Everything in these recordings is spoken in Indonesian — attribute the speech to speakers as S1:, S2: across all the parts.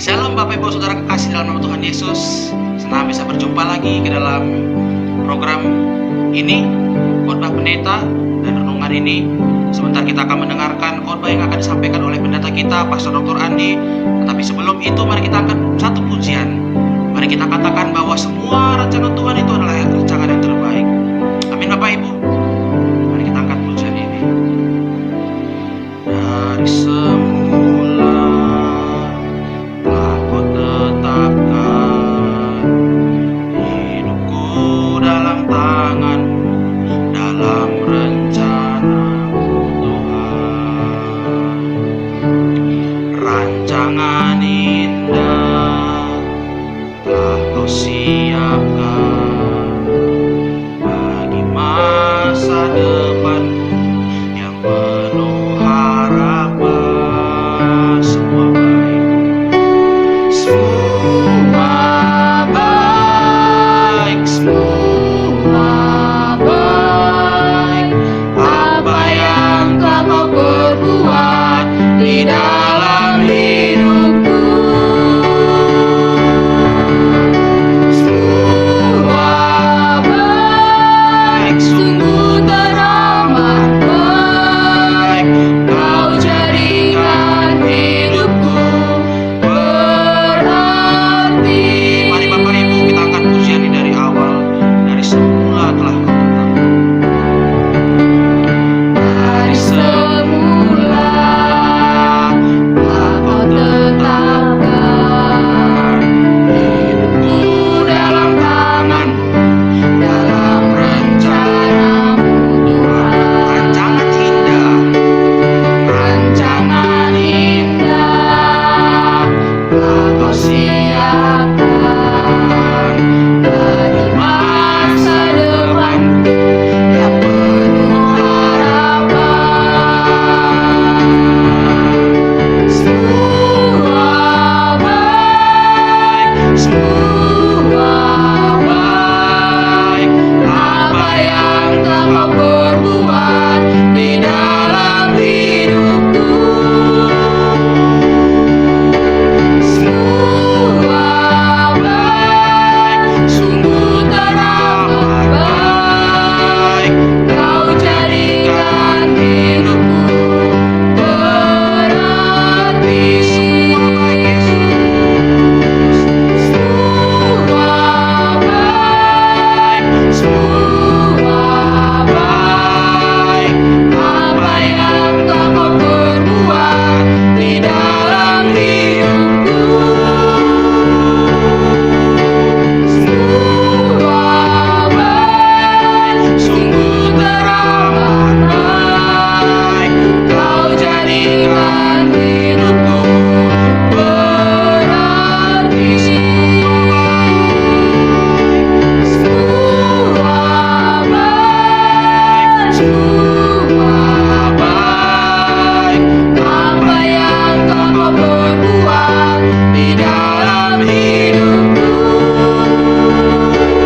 S1: Shalom Bapak Ibu Saudara kekasih dalam nama Tuhan Yesus. Senang bisa berjumpa lagi ke dalam program ini, khotbah pendeta dan renungan ini. Sebentar kita akan mendengarkan khotbah yang akan disampaikan oleh pendeta kita, Pastor Dr. Andi. Tetapi sebelum itu mari kita angkat satu pujian. Mari kita katakan bahwa semua rancangan Tuhan itu adalah rancangan yang terbaik. Amin Bapak Ibu. Mari kita angkat pujian ini. Dari semula telah Kau tetapkan hidupku dalam tangan-Mu, dalam rencana-Mu Tuhan. Rancangan indah telah Kau siapkan bagi masa depanku yang penuh harapan. Semua baik, semua baik, semua baik. Apa yang Kau mau perbuat di dalam hidupku, semua baik, sungguh teramat baik. Kau jadikan hidupku berarti. Mari Bapak Ibu kita angkat pujian ini dari awal. Dari semula telah Kau tetapkan. Dari semula telah Kau tetapkan hidupku dalam tangan-Mu, dalam rencana-Mu Tuhan. Rancangan indah, rancangan indah telah Kau siapkan bagi masa depanku yang penuh harapan. Semua baik, semua baik. Apa yang Kau mau perbuat di dalam hidupku, semua baik, sungguh teramat baik. Kau jadikan hidupku berarti. Semua baik Yesus, semua baik, semua baik. Apa yang Kau mau perbuat di dalam hidupku, semua baik, sungguh teramat baik. Kau jadikan hidupku berarti. Semua baik, semua baik. Apa yang Kau mau perbuat di dalam hidupku, semua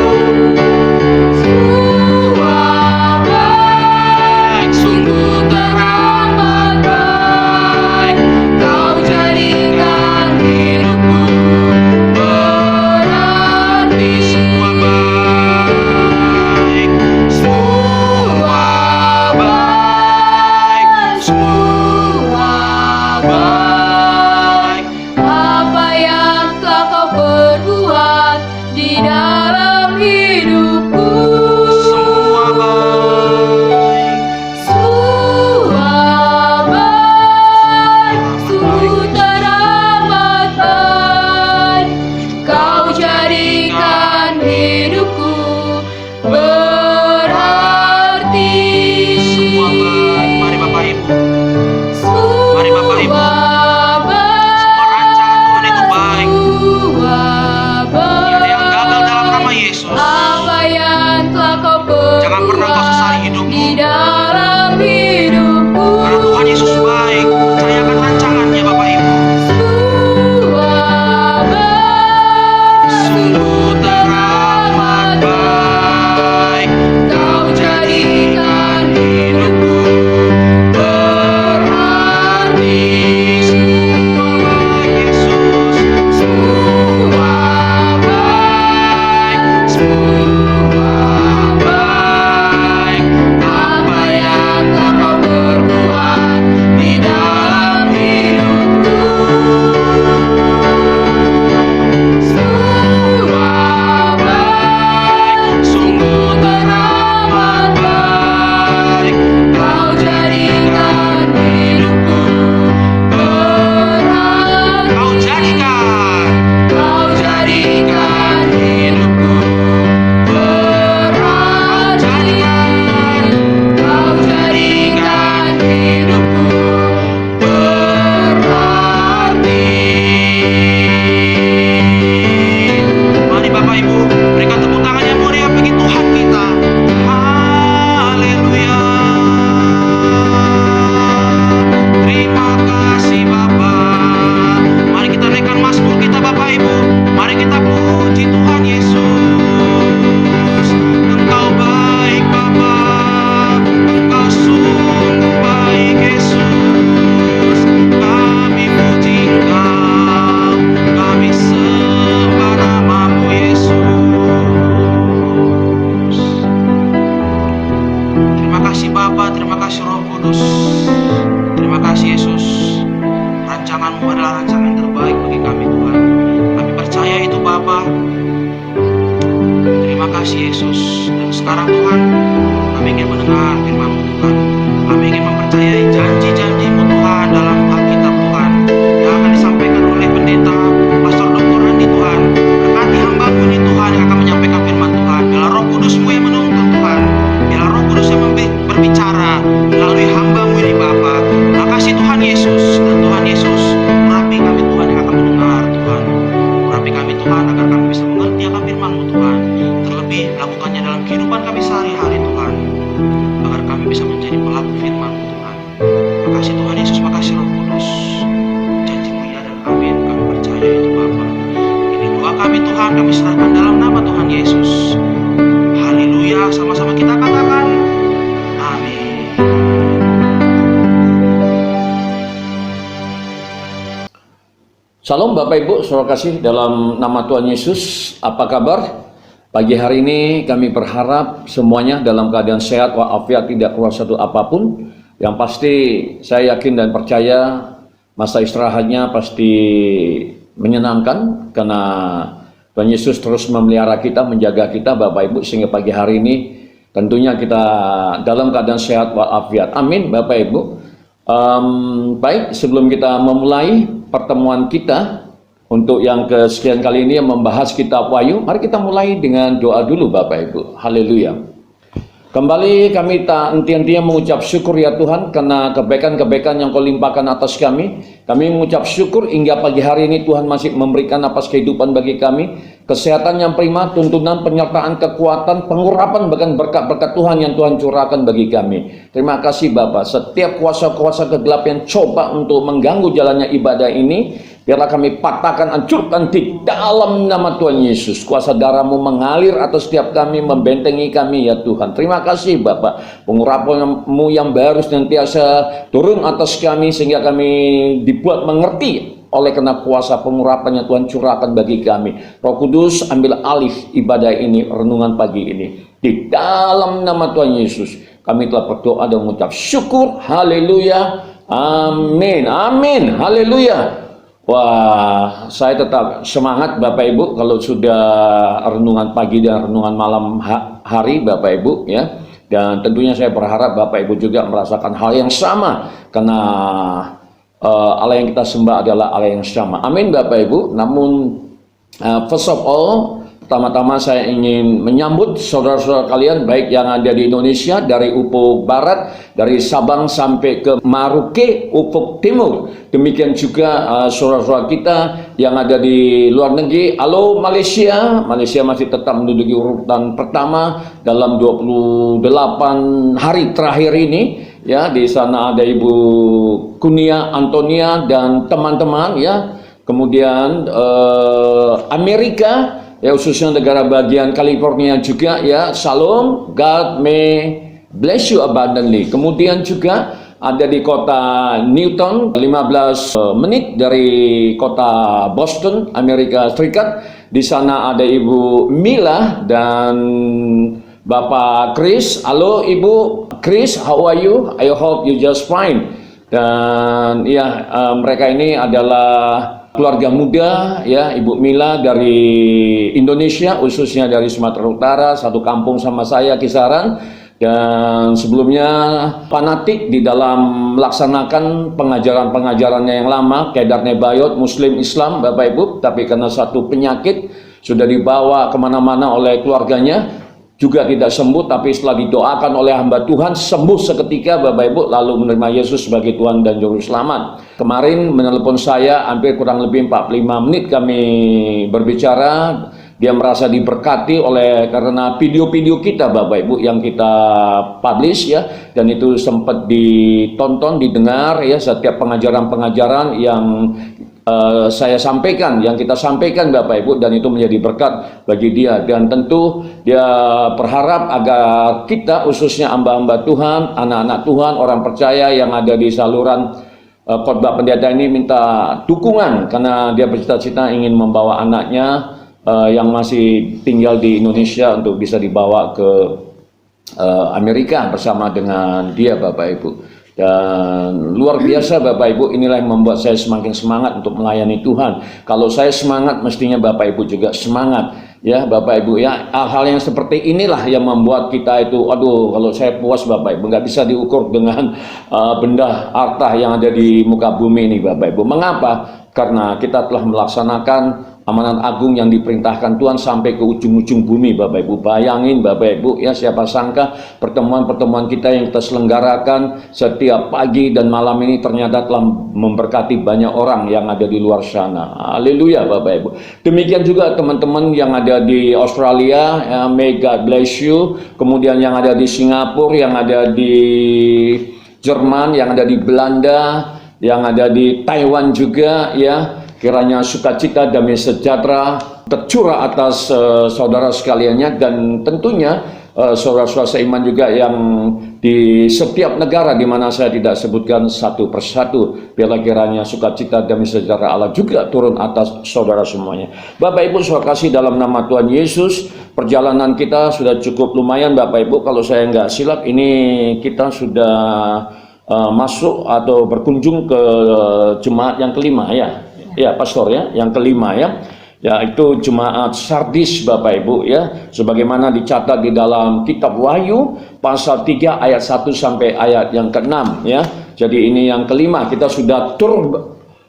S1: baik, sungguh teramat baik. Kau jadikan hidupku berarti. Semua baik, semua baik, semua baik. Apa yang Kau perbuat di dalam hidupku, semua baik, semua baik, sungguh teramat baik. Kau jadikan hidupku berarti. Semua baik. Mari Bapak Ibu, mari Bapak Ibu. Semua rancangan Tuhan itu baik. Tidak ada yang gagal dalam Tuhan Yesus. Engkau baik Bapa, Engkau sungguh baik Yesus. Kami puji Engkau, kami sembah nama-Mu Yesus. Terima kasih Bapa, terima kasih Roh Kudus. Terima kasih Yesus. Rancangan-Mu adalah rancangan yang terbaik bagi kami Tuhan. Kami percaya itu Bapa. Terima kasih Yesus. Dan sekarang Tuhan, kami ingin mendengar firman-Mu Tuhan. Kami ingin mempercayai janji-janji-Mu Tuhan dalam Alkitab Tuhan yang akan disampaikan oleh pendeta Pastor Dr. Andi Tuhan. Berkati hamba-Mu ini Tuhan yang akan menyampaikan firman Tuhan. Biarlah Roh Kudus-Mu yang menuntun Tuhan. Biarlah Roh Kudus yang berbicara melalui hamba-Mu ini Bapa. Makasih Tuhan Yesus. Dan Tuhan Yesus, urapi kami Tuhan yang akan mendengar Tuhan. Urapi kami Tuhan agar kami bisa mengerti akan firman-Mu Tuhan. Terlebih lakukannya dalam kehidupan kami sehari-hari Tuhan. Agar kami bisa menjadi pelaku firman-Mu Tuhan. Makasih Tuhan Yesus, makasih Roh Kudus. Janji-Mu ya dan amin. Kami percaya itu Bapa. Ini doa kami Tuhan, kami serahkan dalam nama Tuhan Yesus. Haleluya, sama-sama kita katakan amin.
S2: Salam Bapak Ibu, saudara kasih dalam nama Tuhan Yesus. Apa kabar? Pagi hari ini kami berharap semuanya dalam keadaan sehat walafiat, tidak keluar satu apapun. Yang pasti saya yakin dan percaya masa istirahatnya pasti menyenangkan karena Tuhan Yesus terus memelihara kita, menjaga kita Bapak Ibu, sehingga pagi hari ini tentunya kita dalam keadaan sehat walafiat. Amin Bapak Ibu. Baik, sebelum kita memulai pertemuan kita untuk yang kesekian kali ini yang membahas kitab Wahyu, mari kita mulai dengan doa dulu Bapak Ibu. Haleluya. Kembali kami tak henti-hentinya mengucap syukur ya Tuhan karena kebaikan-kebaikan yang Kau limpahkan atas kami. Kami mengucap syukur hingga pagi hari ini Tuhan masih memberikan napas kehidupan bagi kami, kesehatan yang prima, tuntunan, penyertaan, kekuatan, pengurapan, bahkan berkat-berkat Tuhan yang Tuhan curahkan bagi kami. Terima kasih Bapa. Setiap kuasa-kuasa kegelapan yang coba untuk mengganggu jalannya ibadah ini, biarlah kami patahkan, hancurkan di dalam nama Tuhan Yesus. Kuasa darah-Mu mengalir atas setiap kami, membentengi kami ya Tuhan. Terima kasih Bapak. Pengurapan-Mu yang baru senantiasa turun atas kami sehingga kami dibuat mengerti oleh karena kuasa pengurapan yang Tuhan curahkan bagi kami. Roh Kudus, ambil alih ibadah ini, renungan pagi ini. Di dalam nama Tuhan Yesus, kami telah berdoa dan mengucap syukur. Haleluya. Amin. Amin. Haleluya. Wah, saya tetap semangat Bapak Ibu kalau sudah renungan pagi dan renungan malam hari Bapak Ibu ya. Dan tentunya saya berharap Bapak Ibu juga merasakan hal yang sama karena Allah yang kita sembah adalah Allah yang sama. Amin Bapak Ibu. Namun first of all, pertama-tama saya ingin menyambut saudara-saudara kalian baik yang ada di Indonesia dari ufuk barat, dari Sabang sampai ke Maroke, ufuk timur. Demikian juga saudara-saudara kita yang ada di luar negeri. Halo Malaysia. Malaysia masih tetap menduduki urutan pertama dalam 28 hari terakhir ini. Ya, di sana ada Ibu Kunia Antonia dan teman-teman ya. Kemudian Amerika ya, khususnya negara bagian California juga ya. Shalom, God may bless you abundantly. Kemudian juga ada di kota Newton, 15 menit dari kota Boston, Amerika Serikat. Di sana ada Ibu Mila dan Bapak Chris. Halo Ibu Chris, how are you? I hope you just fine. Dan ya, mereka ini adalah keluarga muda ya, Ibu Mila dari Indonesia, khususnya dari Sumatera Utara, satu kampung sama saya kisaran. Dan sebelumnya fanatik di dalam melaksanakan pengajaran-pengajarannya yang lama, Kedar Nebayot, Muslim Islam Bapak Ibu. Tapi karena satu penyakit sudah dibawa kemana-mana oleh keluarganya, juga tidak sembuh, tapi setelah didoakan oleh hamba Tuhan sembuh seketika Bapak Ibu, lalu menerima Yesus sebagai Tuhan dan Juru Selamat. Kemarin menelpon saya hampir kurang lebih 45 menit kami berbicara. Dia merasa diberkati oleh karena video-video kita Bapak Ibu yang kita publish ya, dan itu sempat ditonton, didengar ya, setiap pengajaran-pengajaran yang saya sampaikan, yang kita sampaikan Bapak Ibu, dan itu menjadi berkat bagi dia. Dan tentu dia berharap agar kita, khususnya hamba-hamba Tuhan, anak-anak Tuhan, orang percaya yang ada di saluran khotbah pendeta ini, minta dukungan karena dia bercita-cita ingin membawa anaknya yang masih tinggal di Indonesia untuk bisa dibawa ke Amerika bersama dengan dia Bapak Ibu. Dan luar biasa Bapak Ibu, inilah yang membuat saya semakin semangat untuk melayani Tuhan. Kalau saya semangat, mestinya Bapak Ibu juga semangat. Ya Bapak Ibu ya, hal-hal yang seperti inilah yang membuat kita itu, aduh kalau saya puas Bapak Ibu, nggak bisa diukur dengan benda harta yang ada di muka bumi ini Bapak Ibu. Mengapa? Karena kita telah melaksanakan amanat agung yang diperintahkan Tuhan sampai ke ujung-ujung bumi Bapak Ibu. Bayangin Bapak Ibu ya, siapa sangka pertemuan-pertemuan kita yang kita selenggarakan setiap pagi dan malam ini ternyata telah memberkati banyak orang yang ada di luar sana. Haleluya Bapak Ibu. Demikian juga teman-teman yang ada di Australia, ya, may God bless you. Kemudian yang ada di Singapura, yang ada di Jerman, yang ada di Belanda, yang ada di Taiwan juga ya. Kiranya sukacita, damai sejahtera tercurah atas saudara sekaliannya, dan tentunya saudara-saudara seiman juga yang di setiap negara di mana saya tidak sebutkan satu persatu. Biarlah kiranya sukacita, damai sejahtera Allah juga turun atas saudara semuanya. Bapak Ibu saudara kasih dalam nama Tuhan Yesus, perjalanan kita sudah cukup lumayan Bapak Ibu. Kalau saya nggak silap ini kita sudah masuk atau berkunjung ke jemaat yang kelima ya pastor ya, yang kelima ya, yaitu jemaat Sardis Bapak Ibu ya, sebagaimana dicatat di dalam kitab Wahyu pasal 3 ayat 1 sampai ayat yang ke-6 ya. Jadi ini yang kelima, kita sudah tur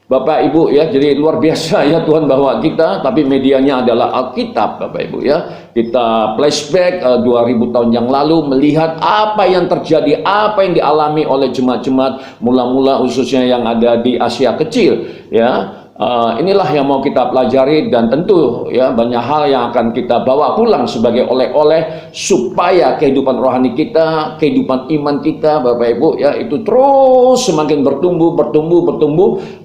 S2: Bapak Ibu ya, jadi luar biasa ya Tuhan bawa kita, tapi medianya adalah Alkitab Bapak Ibu ya. Kita flashback 2000 tahun yang lalu, melihat apa yang terjadi, apa yang dialami oleh jemaat-jemaat mula-mula khususnya yang ada di Asia Kecil ya. Inilah yang mau kita pelajari, dan tentu ya banyak hal yang akan kita bawa pulang sebagai oleh-oleh supaya kehidupan rohani kita, kehidupan iman kita Bapak Ibu ya, itu terus semakin bertumbuh,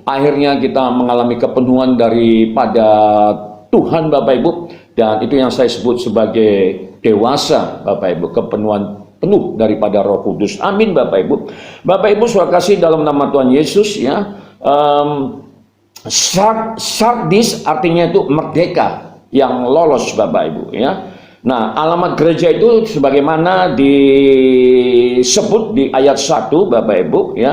S2: akhirnya kita mengalami kepenuhan daripada Tuhan Bapak Ibu, dan itu yang saya sebut sebagai dewasa Bapak Ibu, kepenuhan penuh daripada Roh Kudus. Amin Bapak Ibu. Bapak Ibu saudara kasih dalam nama Tuhan Yesus ya. Sardis artinya itu merdeka, yang lolos Bapak Ibu ya. Nah, alamat gereja itu sebagaimana disebut di ayat 1 Bapak Ibu ya.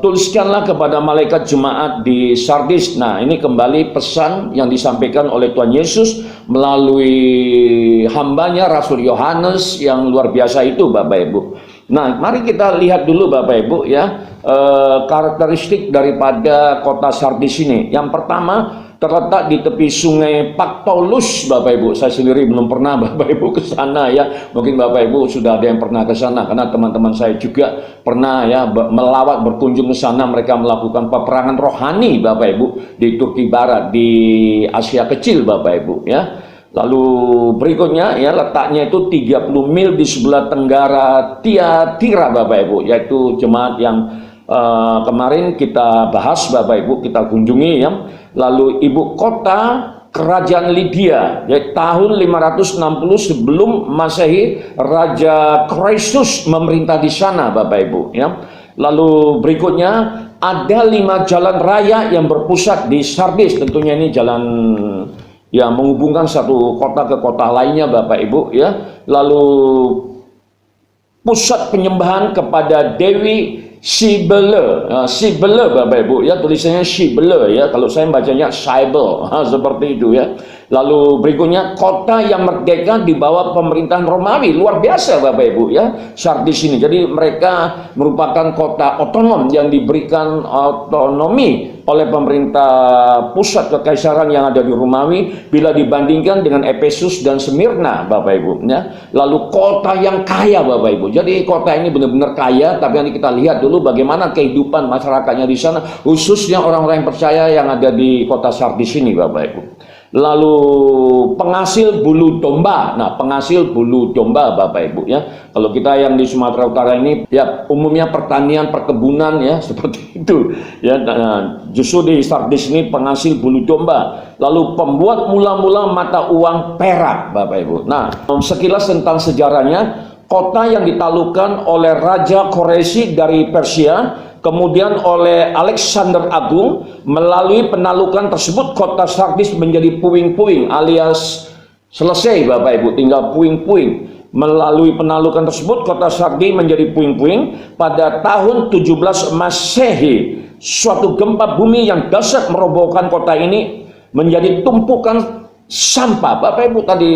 S2: Tuliskanlah kepada malaikat jemaat di Sardis. Nah, ini kembali pesan yang disampaikan oleh Tuhan Yesus melalui hambanya Rasul Yohanes yang luar biasa itu Bapak Ibu. Nah, mari kita lihat dulu Bapak Ibu ya, karakteristik daripada kota Sardis ini. Yang pertama, terletak di tepi sungai Pactolus Bapak Ibu. Saya sendiri belum pernah Bapak Ibu ke sana ya. Mungkin Bapak Ibu sudah ada yang pernah ke sana, karena teman-teman saya juga pernah ya melawat, berkunjung ke sana. Mereka melakukan peperangan rohani Bapak Ibu di Turki Barat, di Asia Kecil Bapak Ibu ya. Lalu berikutnya ya, letaknya itu 30 mil di sebelah tenggara Tiatira Bapak Ibu, yaitu jemaat yang kemarin kita bahas Bapak Ibu, kita kunjungi ya. Lalu ibu kota kerajaan Lydia, yaitu tahun 560 sebelum Masehi, Raja Croesus memerintah di sana Bapak Ibu ya. Lalu berikutnya ada 5 jalan raya yang berpusat di Sardis. Tentunya ini jalan yang menghubungkan satu kota ke kota lainnya Bapak Ibu ya. Lalu pusat penyembahan kepada Dewi Cybele, Cybele Bapak Ibu ya, tulisannya Cybele ya, kalau saya bacanya Cybele seperti itu ya. Lalu berikutnya kota yang merdeka di bawah pemerintahan Romawi. Luar biasa Bapak Ibu ya, Sardis ini. Jadi mereka merupakan kota otonom yang diberikan otonomi oleh pemerintah pusat kekaisaran yang ada di Romawi bila dibandingkan dengan Efesus dan Smyrna Bapak Ibu ya. Lalu kota yang kaya Bapak Ibu. Jadi kota ini benar-benar kaya, tapi nanti kita lihat dulu bagaimana kehidupan masyarakatnya di sana, khususnya orang-orang yang percaya yang ada di kota Sardis ini Bapak Ibu. lalu penghasil bulu domba. Nah, penghasil bulu domba Bapak Ibu ya. Kalau kita yang di Sumatera Utara ini ya umumnya pertanian, perkebunan ya seperti itu ya. Nah, justru di Sardis ini penghasil bulu domba. Lalu pembuat mula-mula mata uang perak Bapak Ibu. Nah, sekilas tentang sejarahnya, kota yang ditaklukkan oleh Raja Koreshi dari Persia, kemudian oleh Alexander Agung. Melalui penaklukan tersebut kota Sardis menjadi puing-puing alias selesai Bapak Ibu, tinggal puing-puing. Melalui penaklukan tersebut kota Sardis menjadi puing-puing. Pada tahun 17 Masehi, suatu gempa bumi yang dahsyat merobohkan kota ini menjadi tumpukan sampah. Bapak Ibu tadi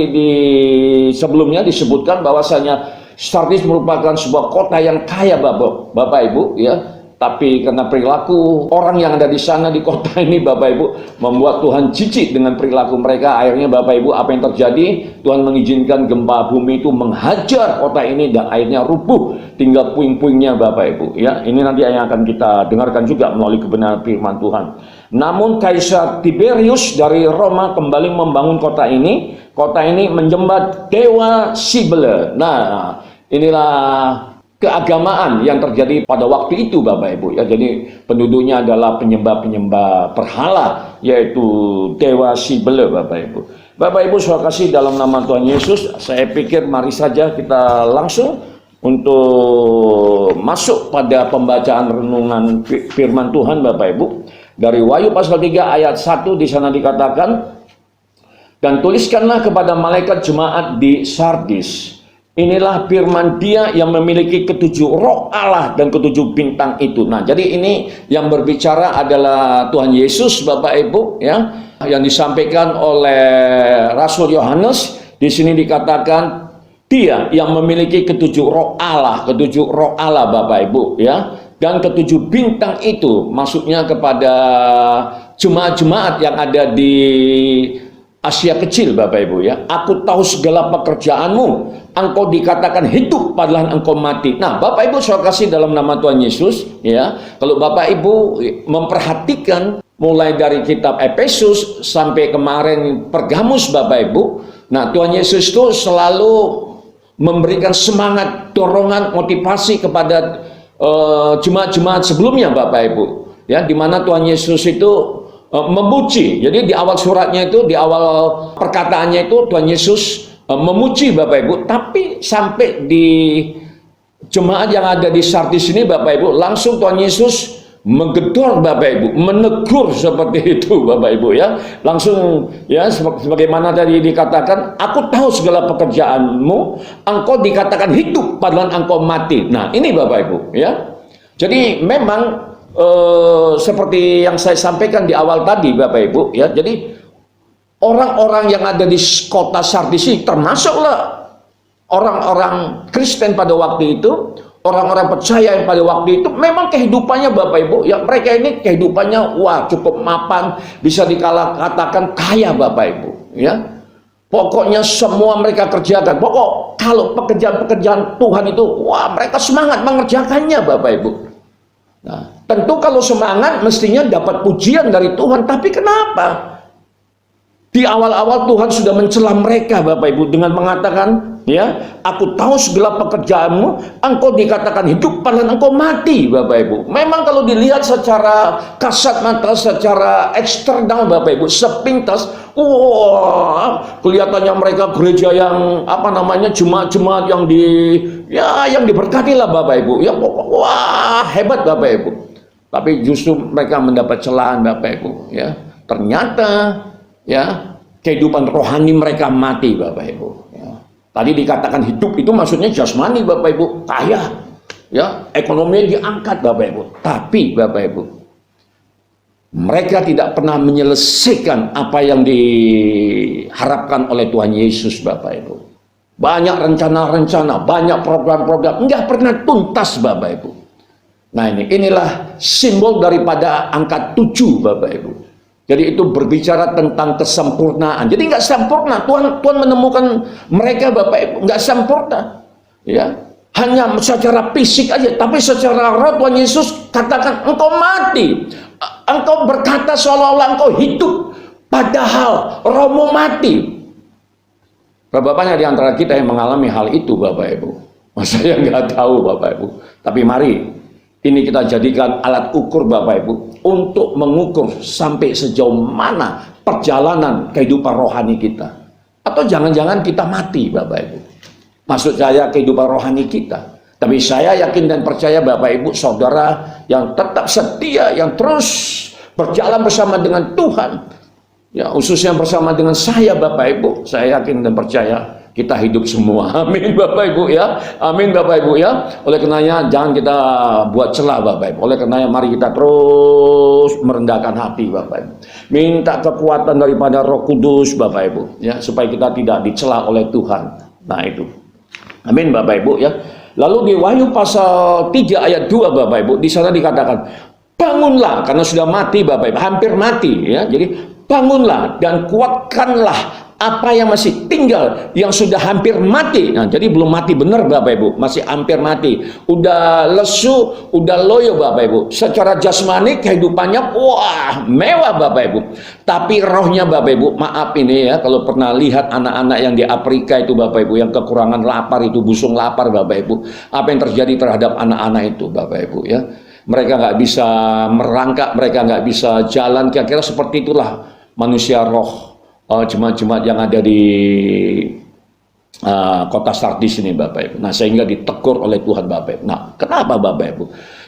S2: sebelumnya disebutkan bahwasanya Sardis merupakan sebuah kota yang kaya Bapak Ibu ya. Tapi karena perilaku orang yang ada di sana di kota ini Bapak Ibu membuat Tuhan jijik dengan perilaku mereka. Akhirnya Bapak Ibu apa yang terjadi? Tuhan mengizinkan gempa bumi itu menghajar kota ini dan akhirnya rubuh, tinggal puing-puingnya Bapak Ibu ya. Ini nanti yang akan kita dengarkan juga melalui kebenaran firman Tuhan. Namun Kaisar Tiberius dari Roma kembali membangun kota ini. Kota ini menyembah dewa Cybele. Nah, inilah keagamaan yang terjadi pada waktu itu Bapak Ibu ya. Jadi penduduknya adalah penyembah-penyembah berhala, yaitu dewa Cybele Bapak Ibu. Bapak Ibu saudara kasih dalam nama Tuhan Yesus, saya pikir mari saja kita langsung untuk masuk pada pembacaan renungan firman Tuhan Bapak Ibu. Dari Wahyu pasal 3 ayat 1 di sana dikatakan, dan tuliskanlah kepada malaikat jemaat di Sardis, inilah firman Dia yang memiliki ketujuh roh Allah dan ketujuh bintang itu. Nah, jadi ini yang berbicara adalah Tuhan Yesus Bapak Ibu ya, yang disampaikan oleh Rasul Yohanes. Di sini dikatakan Dia yang memiliki ketujuh roh Allah Bapak Ibu ya. Dan ketujuh bintang itu maksudnya kepada jemaat-jemaat yang ada di Asia Kecil Bapak Ibu ya. Aku tahu segala pekerjaanmu, engkau dikatakan hidup padahal engkau mati. Nah Bapak Ibu saya kasih dalam nama Tuhan Yesus ya. Kalau Bapak Ibu memperhatikan mulai dari kitab Efesus sampai kemarin Pergamus Bapak Ibu. Nah Tuhan Yesus itu selalu memberikan semangat, dorongan, motivasi kepada jemaat-jemaat sebelumnya Bapak Ibu ya, dimana Tuhan Yesus itu memuji. Jadi di awal suratnya itu, di awal perkataannya itu Tuhan Yesus memuji Bapak Ibu. Tapi sampai di jemaat yang ada di Sardis ini Bapak Ibu, langsung Tuhan Yesus menggedor Bapak Ibu, menegur seperti itu Bapak Ibu ya. Langsung ya sebagaimana tadi dikatakan, aku tahu segala pekerjaanmu, engkau dikatakan hidup padahal engkau mati. Nah ini Bapak Ibu ya. Jadi memang seperti yang saya sampaikan di awal tadi Bapak Ibu ya. Jadi orang-orang yang ada di kota Sardis ini termasuklah orang-orang Kristen pada waktu itu, orang-orang percaya yang pada waktu itu memang kehidupannya Bapak Ibu ya, mereka ini kehidupannya wah cukup mapan, bisa dikatakan kaya Bapak Ibu ya. Pokoknya semua mereka kerjakan. Pokok kalau pekerjaan-pekerjaan Tuhan itu wah mereka semangat mengerjakannya Bapak Ibu. Nah, tentu kalau semangat mestinya dapat pujian dari Tuhan, tapi kenapa? Di awal-awal Tuhan sudah mencela mereka Bapak Ibu dengan mengatakan ya, aku tahu segala pekerjaanmu, engkau dikatakan hidup padahal engkau mati Bapak Ibu. Memang kalau dilihat secara kasat mata, secara eksternal Bapak Ibu, sepintas wah kelihatannya mereka gereja yang apa namanya, jemaat-jemaat yang yang diberkati lah Bapak Ibu ya, wah hebat Bapak Ibu. Tapi justru mereka mendapat celaan Bapak Ibu ya. Ternyata ya kehidupan rohani mereka mati Bapak Ibu ya. Tadi dikatakan hidup itu maksudnya jasmani Bapak Ibu, kaya ya, ekonominya diangkat Bapak Ibu. Tapi Bapak Ibu, mereka tidak pernah menyelesaikan apa yang diharapkan oleh Tuhan Yesus Bapak Ibu. Banyak rencana-rencana, banyak program-program, enggak pernah tuntas Bapak Ibu. Nah inilah simbol daripada angka 7 Bapak Ibu. Jadi itu berbicara tentang kesempurnaan. Jadi nggak sempurna. Tuhan menemukan mereka Bapak Ibu nggak sempurna. Ya, hanya secara fisik aja. Tapi secara roh Tuhan Yesus katakan engkau mati. Engkau berkata seolah-olah engkau hidup. Padahal Romo mati. Berapa banyak di antara kita yang mengalami hal itu, Bapak Ibu? Saya nggak tahu, Bapak Ibu. Tapi mari, ini kita jadikan alat ukur, Bapak Ibu, untuk mengukur sampai sejauh mana perjalanan kehidupan rohani kita. Atau jangan-jangan kita mati, Bapak Ibu. Maksud saya kehidupan rohani kita. Tapi saya yakin dan percaya, Bapak Ibu, saudara yang tetap setia, yang terus berjalan bersama dengan Tuhan, ya, khususnya bersama dengan saya, Bapak Ibu, saya yakin dan percaya kita hidup semua. Amin, Bapak Ibu ya. Amin, Bapak Ibu ya. Oleh karenanya jangan kita buat celah, Bapak Ibu. Oleh karenanya mari kita terus merendahkan hati, Bapak Ibu. Minta kekuatan daripada Roh Kudus, Bapak Ibu, ya, supaya kita tidak dicela oleh Tuhan. Nah, itu. Amin, Bapak Ibu ya. Lalu di Wahyu pasal 3 ayat 2, Bapak Ibu, di sana dikatakan, bangunlah, karena sudah mati, Bapak Ibu, hampir mati ya. Jadi bangunlah dan kuatkanlah apa yang masih tinggal, yang sudah hampir mati. Nah, jadi belum mati benar, Bapak Ibu, masih hampir mati. Udah lesu, udah loyo, Bapak Ibu. Secara jasmani kehidupannya wah mewah, Bapak Ibu. Tapi rohnya, Bapak Ibu, maaf ini ya, kalau pernah lihat anak-anak yang di Afrika itu, Bapak Ibu, yang kekurangan lapar itu, busung lapar, Bapak Ibu. Apa yang terjadi terhadap anak-anak itu, Bapak Ibu ya? Mereka nggak bisa merangkak, mereka nggak bisa jalan, kira-kira seperti itulah manusia roh, jemaat-jemaat yang ada di kota Sardis ini, Bapak Ibu. Nah, sehingga ditegur oleh Tuhan, Bapak Ibu. Nah, kenapa, Bapak Ibu?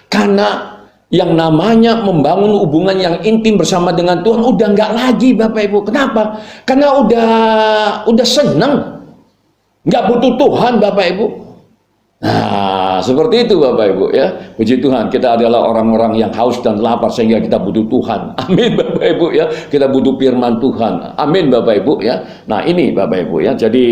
S2: Karena yang namanya membangun hubungan yang intim bersama dengan Tuhan udah nggak lagi, Bapak Ibu. Kenapa? Karena udah senang, nggak butuh Tuhan, Bapak Ibu. Nah, seperti itu, Bapak Ibu ya. Puji Tuhan, kita adalah orang-orang yang haus dan lapar sehingga kita butuh Tuhan. Amin, Bapak Ibu ya. Kita butuh firman Tuhan. Amin, Bapak Ibu ya. Nah, ini Bapak Ibu ya. Jadi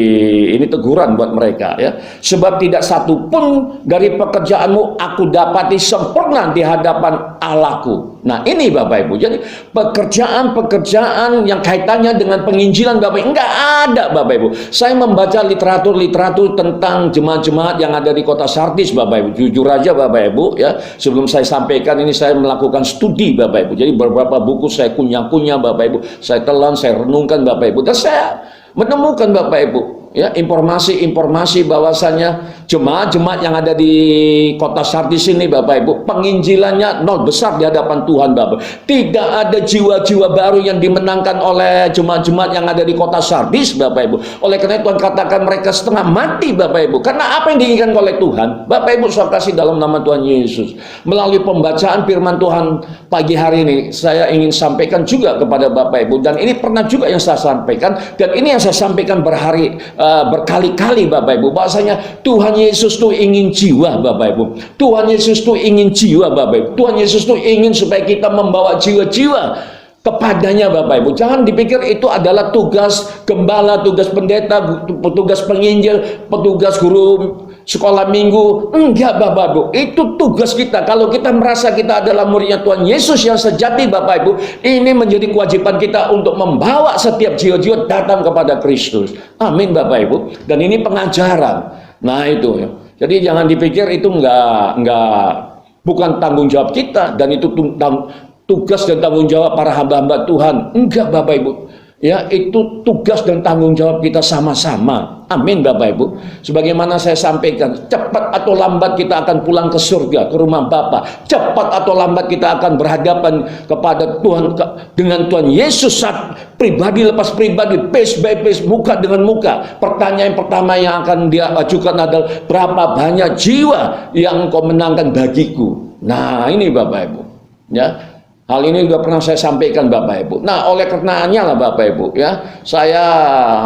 S2: ini teguran buat mereka ya. Sebab tidak satu pun dari pekerjaanmu aku dapati sempurna di hadapan Allahku. Nah, ini Bapak Ibu. Jadi pekerjaan-pekerjaan yang kaitannya dengan penginjilan, Bapak Ibu, enggak ada, Bapak Ibu. Saya membaca literatur-literatur tentang jemaat-jemaat yang ada di kota Sardis, Bapak Ibu. Jujur aja, Bapak Ibu ya, sebelum saya sampaikan ini saya melakukan studi, Bapak Ibu. Jadi beberapa buku saya kunyah-kunyah, Bapak Ibu. Saya telan, saya renungkan, Bapak Ibu. Dan saya menemukan, Bapak Ibu ya, informasi-informasi bahwasanya jemaat-jemaat yang ada di kota Sardis ini, Bapak Ibu, penginjilannya nol besar di hadapan Tuhan, Bapak. Tidak ada jiwa-jiwa baru yang dimenangkan oleh jemaat-jemaat yang ada di kota Sardis, Bapak Ibu. Oleh karena Tuhan katakan mereka setengah mati, Bapak Ibu. Karena apa yang diinginkan oleh Tuhan, Bapak Ibu, saya kasih dalam nama Tuhan Yesus. Melalui pembacaan firman Tuhan pagi hari ini, saya ingin sampaikan juga kepada Bapak Ibu. Dan ini pernah juga yang saya sampaikan, dan ini yang saya sampaikan berkali-kali, Bapak Ibu, bahwasanya Tuhan Yesus tuh ingin jiwa, Bapak Ibu. Tuhan Yesus tuh ingin jiwa, Bapak Ibu. Tuhan Yesus tuh ingin supaya kita membawa jiwa-jiwa kepadanya, Bapak Ibu. Jangan dipikir itu adalah tugas gembala, tugas pendeta, petugas penginjil, petugas guru sekolah minggu. Enggak, Bapak Ibu. Itu tugas kita. Kalau kita merasa kita adalah muridnya Tuhan Yesus yang sejati, Bapak Ibu, ini menjadi kewajiban kita untuk membawa setiap jiwa-jiwa datang kepada Kristus. Amin, Bapak Ibu. Dan ini pengajaran. Nah, itu ya. Jadi jangan dipikir itu bukan tanggung jawab kita, dan itu tugas dan tanggung jawab para hamba-hamba Tuhan. Enggak, Bapak Ibu. Ya, itu tugas dan tanggung jawab kita sama-sama. Amin, Bapak Ibu. Sebagaimana saya sampaikan, cepat atau lambat kita akan pulang ke surga, ke rumah Bapa. Cepat atau lambat kita akan berhadapan kepada Tuhan, dengan Tuhan Yesus saat pribadi lepas pribadi, face by face, muka dengan muka. Pertanyaan pertama yang akan dia ajukan adalah, berapa banyak jiwa yang kau menangkan bagiku? Nah, ini Bapak Ibu. Ya. Hal ini juga pernah saya sampaikan, Bapak Ibu. Nah, oleh karenanya lah, Bapak Ibu ya, saya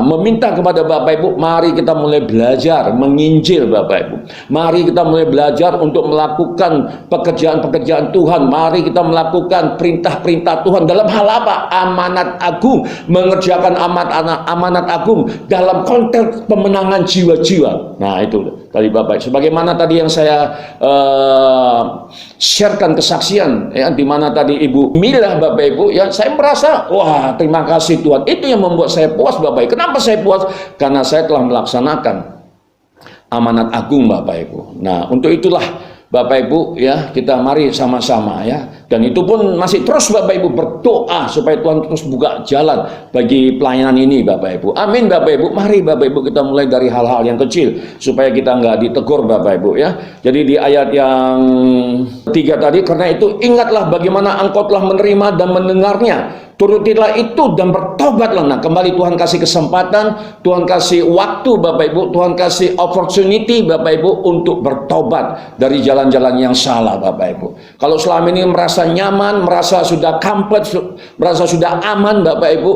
S2: meminta kepada Bapak Ibu, mari kita mulai belajar menginjil, Bapak Ibu. Mari kita mulai belajar untuk melakukan pekerjaan-pekerjaan Tuhan. Mari kita melakukan perintah-perintah Tuhan dalam hal apa? Amanat agung, mengerjakan amanat agung dalam konteks pemenangan jiwa-jiwa. Nah, itu tadi Bapak. Sebagaimana tadi yang saya sharekan kesaksian ya, di mana tadi Ibu Mila, Bapak Ibu ya, saya merasa wah, terima kasih Tuhan. Itu yang membuat saya puas, Bapak Ibu. Kenapa saya puas? Karena saya telah melaksanakan amanat agung, Bapak Ibu. Nah, untuk itulah Bapak Ibu ya, kita mari sama-sama ya, Dan itu pun masih terus Bapak Ibu berdoa supaya Tuhan terus buka jalan bagi pelayanan ini Bapak Ibu. Amin Bapak Ibu. Mari Bapak Ibu kita mulai dari hal-hal yang kecil supaya kita nggak ditegur Bapak Ibu ya. Jadi di ayat yang 3 tadi, karena itu ingatlah bagaimana engkau telah menerima dan mendengarnya. Turutilah itu dan bertobatlah. Nah, kembali Tuhan kasih kesempatan, Tuhan kasih waktu Bapak Ibu, Tuhan kasih opportunity Bapak Ibu untuk bertobat dari jalan-jalan yang salah Bapak Ibu. Kalau selama ini merasa nyaman, merasa sudah comfort, merasa sudah aman Bapak Ibu,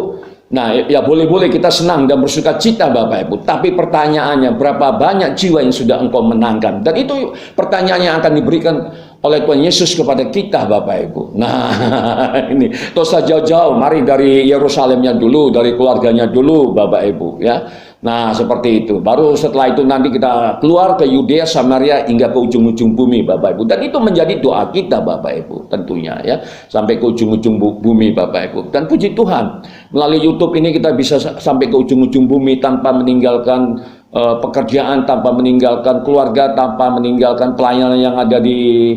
S2: nah ya boleh-boleh kita senang dan bersuka cita Bapak Ibu. Tapi pertanyaannya, berapa banyak jiwa yang sudah engkau menangkan? Dan itu pertanyaan yang akan diberikan oleh Tuhan Yesus kepada kita Bapak Ibu. Nah ini dosa jauh-jauh, mari dari Yerusalemnya dulu, dari keluarganya dulu Bapak Ibu ya. Nah seperti itu, baru setelah itu nanti kita keluar ke Yudea, Samaria hingga ke ujung-ujung bumi Bapak Ibu. Dan itu menjadi doa kita Bapak Ibu tentunya ya, sampai ke ujung-ujung bumi Bapak Ibu. Dan puji Tuhan, melalui YouTube ini kita bisa sampai ke ujung-ujung bumi tanpa meninggalkan pekerjaan, tanpa meninggalkan keluarga, tanpa meninggalkan pelayanan yang ada di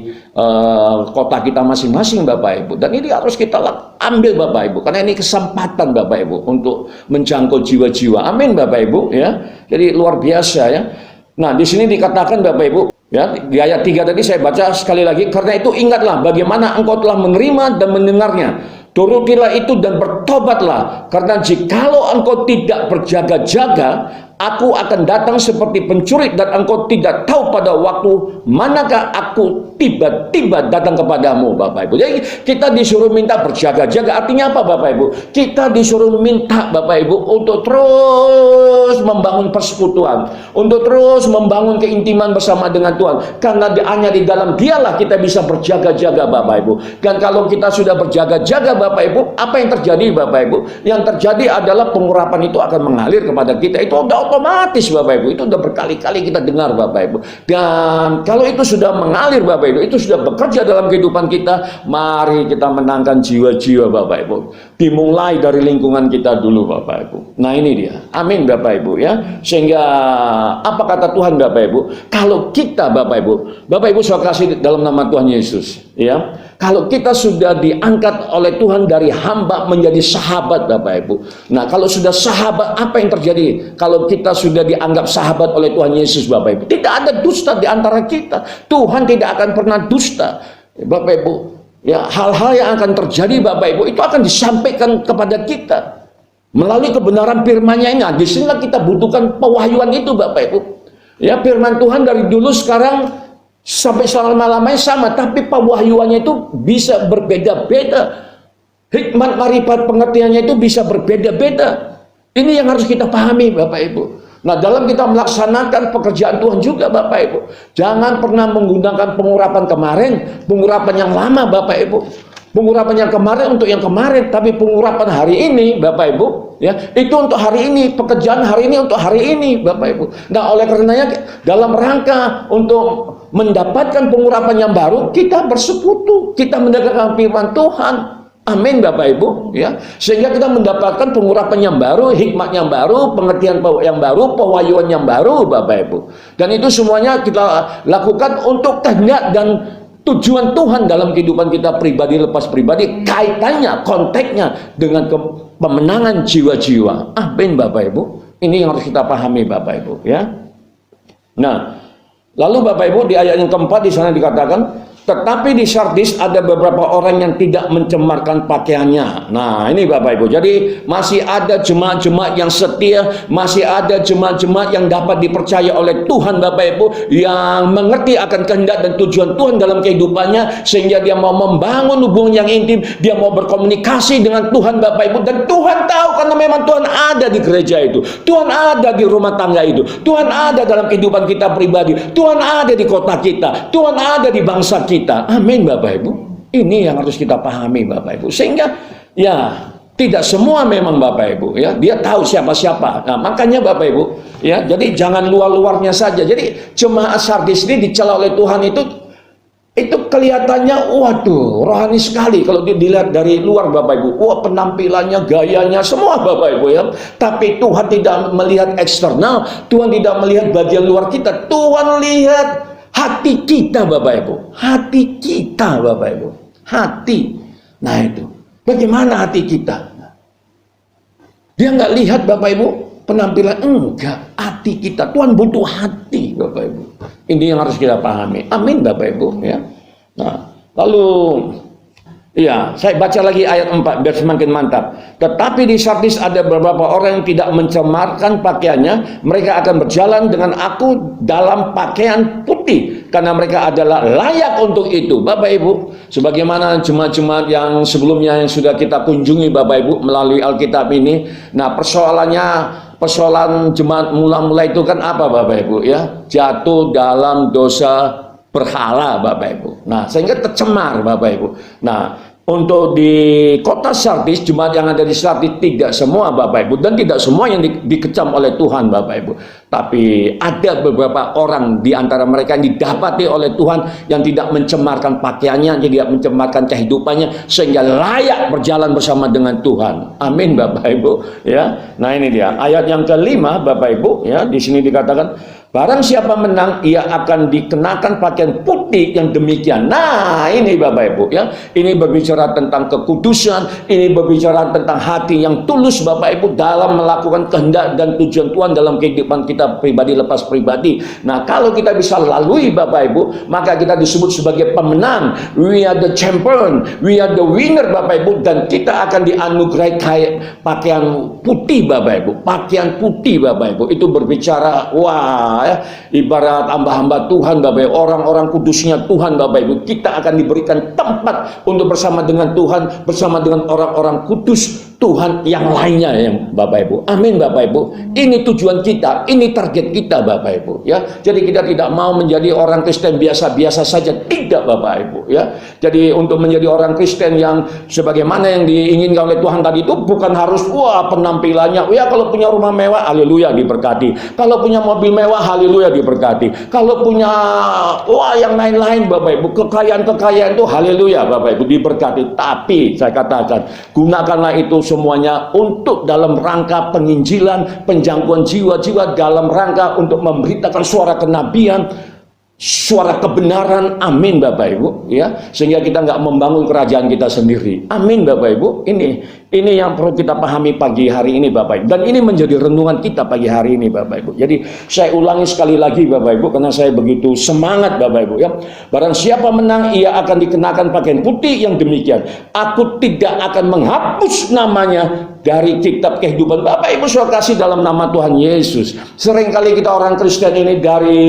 S2: kota kita masing-masing Bapak Ibu. Dan ini harus kita ambil Bapak Ibu, karena ini kesempatan Bapak Ibu untuk menjangkau jiwa-jiwa. Amin Bapak Ibu ya. Jadi luar biasa ya. Nah di sini dikatakan Bapak Ibu ya, di ayat 3 tadi saya baca sekali lagi, karena itu ingatlah bagaimana engkau telah menerima dan mendengarnya. Turutilah itu dan bertobatlah, karena jikalau engkau tidak berjaga-jaga, aku akan datang seperti pencuri dan engkau tidak tahu pada waktu manakah aku tiba-tiba datang kepadamu Bapak Ibu. Jadi kita disuruh minta berjaga-jaga, artinya apa Bapak Ibu? Kita disuruh minta Bapak Ibu untuk terus membangun persekutuan, untuk terus membangun keintiman bersama dengan Tuhan, karena hanya di dalam Dialah kita bisa berjaga-jaga Bapak Ibu. Dan kalau kita sudah berjaga-jaga Bapak Ibu, apa yang terjadi Bapak Ibu? Yang terjadi adalah pengurapan itu akan mengalir kepada kita. Itu udah otomatis Bapak Ibu, itu udah berkali-kali kita dengar Bapak Ibu. Dan kalau itu sudah mengalir Bapak Ibu, itu sudah bekerja dalam kehidupan kita, mari kita menangkan jiwa-jiwa Bapak Ibu. Dimulai dari lingkungan kita dulu Bapak Ibu. Nah ini dia, amin Bapak Ibu ya. Sehingga apa kata Tuhan Bapak Ibu? Kalau kita Bapak Ibu saya kasih dalam nama Tuhan Yesus ya. Kalau kita sudah diangkat oleh Tuhan dari hamba menjadi sahabat Bapak Ibu. Nah kalau sudah sahabat, apa yang terjadi? Kalau kita sudah dianggap sahabat oleh Tuhan Yesus Bapak Ibu, tidak ada dusta di antara kita. Tuhan tidak akan pernah dusta Bapak Ibu. Ya, hal-hal yang akan terjadi Bapak Ibu itu akan disampaikan kepada kita melalui kebenaran firman-Nya ini. Di sinilah kita butuhkan pewahyuan itu Bapak Ibu. Ya, firman Tuhan dari dulu sekarang sampai selama-lamanya sama, tapi pewahyuannya itu bisa berbeda-beda. Hikmat, marifat, pengertiannya itu bisa berbeda-beda. Ini yang harus kita pahami Bapak Ibu. Nah dalam kita melaksanakan pekerjaan Tuhan juga Bapak Ibu, jangan pernah menggunakan pengurapan kemarin, pengurapan yang lama Bapak Ibu. Pengurapan yang kemarin untuk yang kemarin, tapi pengurapan hari ini Bapak Ibu ya, itu untuk hari ini, pekerjaan hari ini untuk hari ini Bapak Ibu. Nah oleh karenanya dalam rangka untuk mendapatkan pengurapan yang baru, kita bersekutu, kita mendengarkan firman Tuhan. Amin Bapak Ibu ya. Sehingga kita mendapatkan pengurapan yang baru, hikmat yang baru, pengertian yang baru, pewahyuan yang baru Bapak Ibu. Dan itu semuanya kita lakukan untuk kehendak dan tujuan Tuhan dalam kehidupan kita pribadi lepas pribadi, kaitannya, konteksnya dengan pemenangan jiwa-jiwa. Amin Bapak Ibu. Ini yang harus kita pahami Bapak Ibu ya. Nah, lalu Bapak Ibu di ayat yang keempat di sana dikatakan, tetapi di Sardis ada beberapa orang yang tidak mencemarkan pakaiannya. Nah ini Bapak Ibu, jadi masih ada jemaat-jemaat yang setia, masih ada jemaat-jemaat yang dapat dipercaya oleh Tuhan Bapak Ibu, yang mengerti akan kehendak dan tujuan Tuhan dalam kehidupannya, sehingga dia mau membangun hubungan yang intim, dia mau berkomunikasi dengan Tuhan Bapak Ibu. Dan Tuhan tahu, karena memang Tuhan ada di gereja itu, Tuhan ada di rumah tangga itu, Tuhan ada dalam kehidupan kita pribadi, Tuhan ada di kota kita, Tuhan ada di bangsa kita. Amin Bapak Ibu. Ini yang harus kita pahami Bapak Ibu. Sehingga ya tidak semua memang Bapak Ibu ya, dia tahu siapa-siapa. Nah makanya Bapak Ibu ya, jadi jangan luar-luarnya saja. Jadi jemaat Sardis ini dicela oleh Tuhan itu kelihatannya waduh rohani sekali kalau dilihat dari luar Bapak Ibu. Wah penampilannya, gayanya semua Bapak Ibu ya. Tapi Tuhan tidak melihat eksternal, Tuhan tidak melihat bagian luar kita. Tuhan lihat hati kita Bapak Ibu. Hati kita Bapak Ibu. Hati. Nah itu, bagaimana hati kita? Dia nggak lihat Bapak Ibu penampilan, enggak, hati kita. Tuhan butuh hati Bapak Ibu. Ini yang harus kita pahami. Amin Bapak Ibu ya. Nah, lalu iya, saya baca lagi ayat 4 biar semakin mantap. Tetapi di Sardis ada beberapa orang yang tidak mencemarkan pakaiannya. Mereka akan berjalan dengan aku dalam pakaian putih, karena mereka adalah layak untuk itu. Bapak Ibu, sebagaimana jemaat-jemaat yang sebelumnya yang sudah kita kunjungi Bapak Ibu melalui Alkitab ini. Nah, persoalan jemaat mula-mula itu kan apa Bapak Ibu ya? Jatuh dalam dosa berhala Bapak Ibu. Nah, sehingga tercemar Bapak Ibu. Nah, untuk di kota Sardis, jemaat yang ada di Sardis tidak semua Bapak Ibu, dan tidak semua yang dikecam oleh Tuhan Bapak Ibu. Tapi ada beberapa orang di antara mereka yang didapati oleh Tuhan yang tidak mencemarkan pakaiannya, tidak mencemarkan kehidupannya, sehingga layak berjalan bersama dengan Tuhan. Amin Bapak Ibu ya. Nah, ini dia ayat yang kelima Bapak Ibu ya. Di sini dikatakan, barang siapa menang, ia akan dikenakan pakaian putih yang demikian. Nah, ini Bapak Ibu ya. Ini berbicara tentang kekudusan, ini berbicara tentang hati yang tulus Bapak Ibu dalam melakukan kehendak dan tujuan Tuhan dalam kehidupan kita pribadi lepas pribadi. Nah, kalau kita bisa lalui Bapak Ibu, maka kita disebut sebagai pemenang. We are the champion, we are the winner Bapak Ibu, dan kita akan dianugerahi pakaian putih Bapak Ibu. Pakaian putih Bapak Ibu itu berbicara wah ya, ibarat hamba-hamba Tuhan Bapak Ibu, orang-orang kudusnya Tuhan Bapak Ibu. Kita akan diberikan tempat untuk bersama dengan Tuhan, bersama dengan orang-orang kudus Tuhan yang lainnya ya Bapak Ibu. Amin Bapak Ibu. Ini tujuan kita, ini target kita Bapak Ibu ya. Jadi kita tidak mau menjadi orang Kristen biasa-biasa saja, tidak Bapak Ibu ya. Jadi untuk menjadi orang Kristen yang sebagaimana yang diinginkan oleh Tuhan tadi itu bukan harus wah penampilannya, ya kalau punya rumah mewah haleluya diberkati, kalau punya mobil mewah haleluya diberkati, kalau punya wah yang lain-lain Bapak Ibu, kekayaan-kekayaan itu haleluya Bapak Ibu diberkati. Tapi saya katakan, gunakanlah itu semuanya untuk dalam rangka penginjilan, penjangkauan jiwa-jiwa, dalam rangka untuk memberitakan suara kenabian, suara kebenaran. Amin Bapak Ibu ya, sehingga kita nggak membangun kerajaan kita sendiri. Amin Bapak Ibu. Ini yang perlu kita pahami pagi hari ini Bapak Ibu, dan ini menjadi renungan kita pagi hari ini Bapak Ibu. Jadi saya ulangi sekali lagi Bapak Ibu, karena saya begitu semangat Bapak Ibu ya. Barang siapa menang, ia akan dikenakan pakaian putih yang demikian. Aku tidak akan menghapus namanya dari kitab kehidupan. Bapak Ibu saya kasih dalam nama Tuhan Yesus. Seringkali kita orang Kristen ini, dari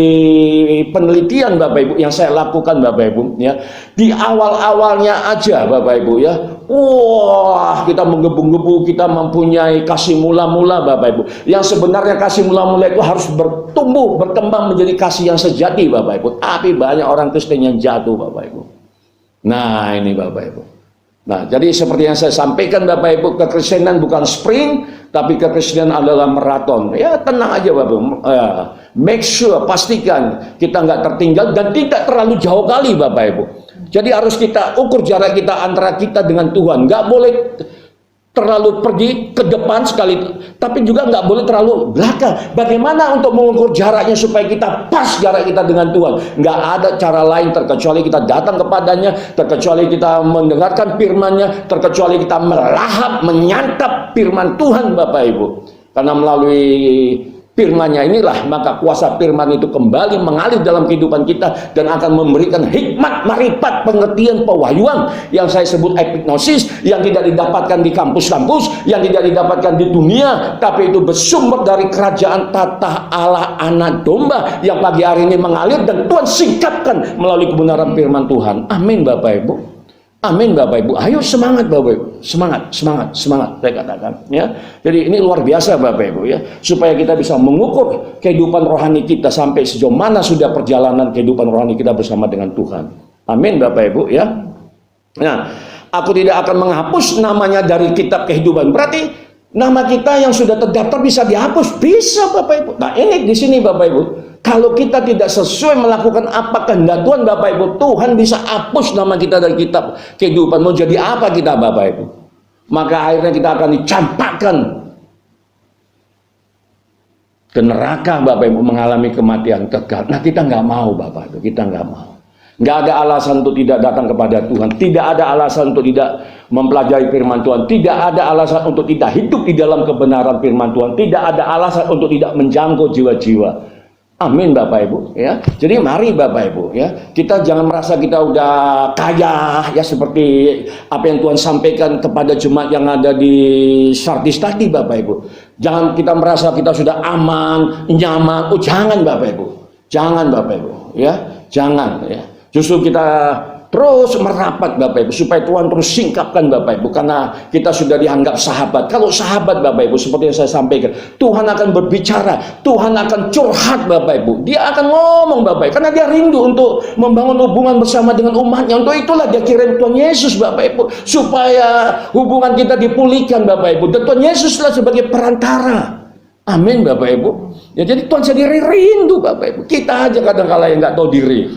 S2: penelitian Bapak Ibu yang saya lakukan Bapak Ibu ya, di awal-awalnya aja Bapak Ibu ya, wah kita menggebu-gebu, kita mempunyai kasih mula-mula Bapak Ibu, yang sebenarnya kasih mula-mula itu harus bertumbuh, berkembang menjadi kasih yang sejati Bapak Ibu. Tapi banyak orang Kristen yang jatuh Bapak Ibu. Nah ini Bapak Ibu. Nah, jadi seperti yang saya sampaikan Bapak Ibu, kekristenan bukan sprint, tapi kekristenan adalah maraton. Ya tenang aja Bapak Ibu. Make sure, pastikan kita nggak tertinggal dan tidak terlalu jauh kali Bapak Ibu. Jadi harus kita ukur jarak kita antara kita dengan Tuhan. Nggak boleh terlalu pergi ke depan sekali, tapi juga nggak boleh terlalu belakang. Bagaimana untuk mengukur jaraknya supaya kita pas jarak kita dengan Tuhan? Nggak ada cara lain terkecuali kita datang kepadanya, terkecuali kita mendengarkan firman-Nya, terkecuali kita melahap, menyantap firman Tuhan Bapak Ibu. Karena melalui firman-Nya inilah maka kuasa firman itu kembali mengalir dalam kehidupan kita dan akan memberikan hikmat, marifat, pengertian, pewahyuan yang saya sebut epignosis, yang tidak didapatkan di kampus-kampus, yang tidak didapatkan di dunia, tapi itu bersumber dari kerajaan tata Allah anak domba yang pagi hari ini mengalir dan Tuhan singkapkan melalui kebenaran firman Tuhan. Amin Bapak Ibu. Amin Bapak Ibu. Ayo semangat Bapak Ibu. Semangat, semangat, semangat saya katakan ya. Jadi ini luar biasa Bapak Ibu ya, supaya kita bisa mengukur kehidupan rohani kita sampai sejauh mana sudah perjalanan kehidupan rohani kita bersama dengan Tuhan. Amin Bapak Ibu ya. Nah, aku tidak akan menghapus namanya dari kitab kehidupan. Berarti nama kita yang sudah terdaftar bisa dihapus? Bisa Bapak Ibu. Nah, ini di sini Bapak Ibu. Kalau kita tidak sesuai melakukan apa kehendak Tuhan Bapak Ibu, Tuhan bisa hapus nama kita dari kitab kehidupan. Mau jadi apa kita Bapak Ibu? Maka akhirnya kita akan dicampakkan ke neraka Bapak Ibu, mengalami kematian kekal. Nah kita nggak mau Bapak Ibu, kita nggak mau. Nggak ada alasan untuk tidak datang kepada Tuhan. Tidak ada alasan untuk tidak mempelajari firman Tuhan. Tidak ada alasan untuk tidak hidup di dalam kebenaran firman Tuhan. Tidak ada alasan untuk tidak menjangkau jiwa-jiwa. Amin Bapak Ibu ya. Jadi mari Bapak Ibu ya, kita jangan merasa kita udah kaya ya, seperti apa yang Tuhan sampaikan kepada jemaat yang ada di Sardis tadi Bapak Ibu. Jangan kita merasa kita sudah aman, nyaman. Oh jangan Bapak Ibu. Jangan Bapak Ibu ya. Jangan ya. Justru kita terus merapat Bapak Ibu, supaya Tuhan terus singkapkan Bapak Ibu, karena kita sudah dianggap sahabat. Kalau sahabat Bapak Ibu, seperti yang saya sampaikan, Tuhan akan berbicara, Tuhan akan curhat Bapak Ibu, dia akan ngomong Bapak Ibu, karena dia rindu untuk membangun hubungan bersama dengan umatnya. Untuk itulah dia kirim Tuhan Yesus Bapak Ibu, supaya hubungan kita dipulihkan Bapak Ibu, dan Tuhan Yesuslah sebagai perantara. Amin Bapak Ibu ya. Jadi Tuhan sendiri rindu Bapak Ibu, kita aja kadang-kala yang nggak tahu diri.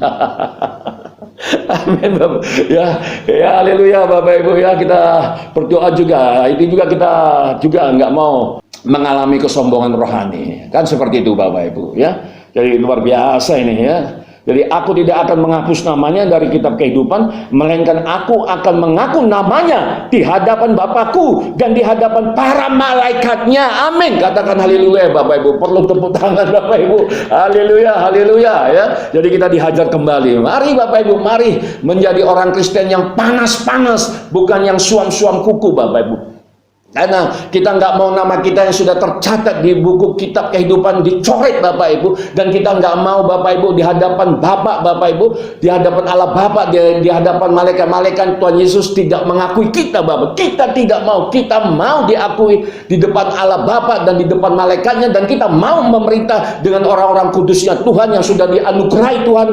S2: Amin Bapak ya, ya haleluya Bapak Ibu ya. Kita berdoa juga, itu juga kita juga nggak mau mengalami kesombongan rohani, kan seperti itu Bapak Ibu ya. Jadi luar biasa ini ya. Jadi aku tidak akan menghapus namanya dari kitab kehidupan, melainkan aku akan mengaku namanya di hadapan Bapakku dan di hadapan para malaikatnya. Amin. Katakan haleluya Bapak Ibu. Perlu tepuk tangan Bapak Ibu. Haleluya, haleluya ya. Jadi kita dihajar kembali. Mari Bapak Ibu, mari menjadi orang Kristen yang panas-panas, bukan yang suam-suam kuku Bapak Ibu. Karena kita nggak mau nama kita yang sudah tercatat di buku kitab kehidupan dicoret Bapak Ibu, dan kita nggak mau Bapak Ibu di hadapan Bapak Ibu, di hadapan Allah Bapa, di hadapan malaikat-malaikat Tuhan Yesus tidak mengakui kita Bapak. Kita tidak mau, kita mau diakui di depan Allah Bapa dan di depan malaikatnya, dan kita mau memerintah dengan orang-orang kudusnya Tuhan yang sudah dianugerahi Tuhan